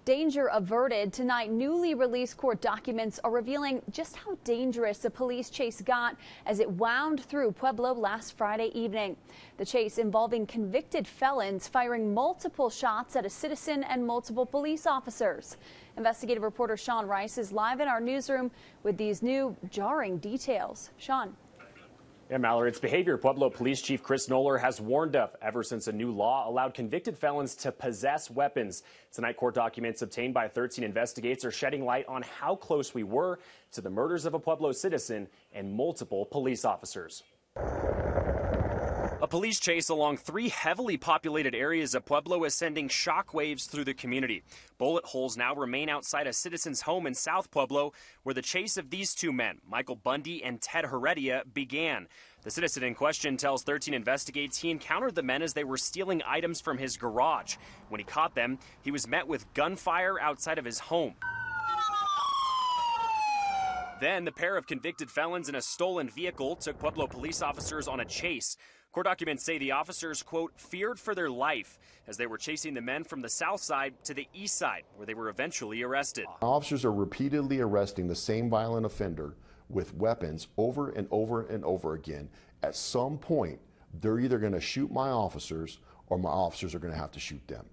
Danger averted. Tonight, newly released court documents are revealing just how dangerous the police chase got as it wound through Pueblo last Friday evening. The chase involving convicted felons firing multiple shots at a citizen and multiple police officers. Investigative reporter Sean Rice is live in our newsroom with these new jarring details. Sean. Yeah, Mallory, it's behavior Pueblo Police Chief Chris Noller has warned of ever since a new law allowed convicted felons to possess weapons. Tonight, court documents obtained by 13 investigators are shedding light on how close we were to the murders of a Pueblo citizen and multiple police officers. A police chase along 3 heavily populated areas of Pueblo is sending shockwaves through the community. Bullet holes now remain outside a citizen's home in South Pueblo, where the chase of these 2 men, Michael Bundy and Ted Heredia, began. The citizen in question tells 13 investigators he encountered the men as they were stealing items from his garage. When he caught them, he was met with gunfire outside of his home. Then the pair of convicted felons in a stolen vehicle took Pueblo police officers on a chase. Court documents say the officers, quote, feared for their life as they were chasing the men from the south side to the east side, where they were eventually arrested. Officers are repeatedly arresting the same violent offender with weapons over and over and over again. At some point, they're either going to shoot my officers or my officers are going to have to shoot them.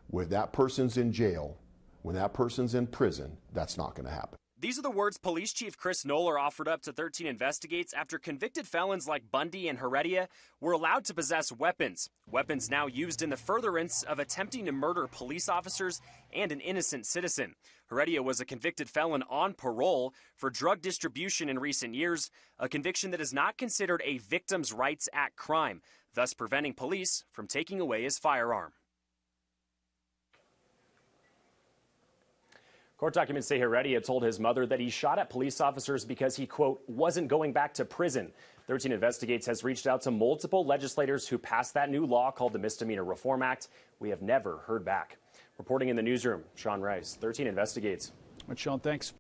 When that person's in jail, when that person's in prison, that's not going to happen. These are the words Police Chief Chris Noller offered up to 13 investigators after convicted felons like Bundy and Heredia were allowed to possess weapons. Weapons now used in the furtherance of attempting to murder police officers and an innocent citizen. Heredia was a convicted felon on parole for drug distribution in recent years, a conviction that is not considered a Victims' Rights Act crime, thus preventing police from taking away his firearm. Court documents say Heredia told his mother that he shot at police officers because he, quote, wasn't going back to prison. 13 Investigates has reached out to multiple legislators who passed that new law called the Misdemeanor Reform Act. We have never heard back. Reporting in the newsroom, Sean Rice, 13 Investigates. Sean, thanks.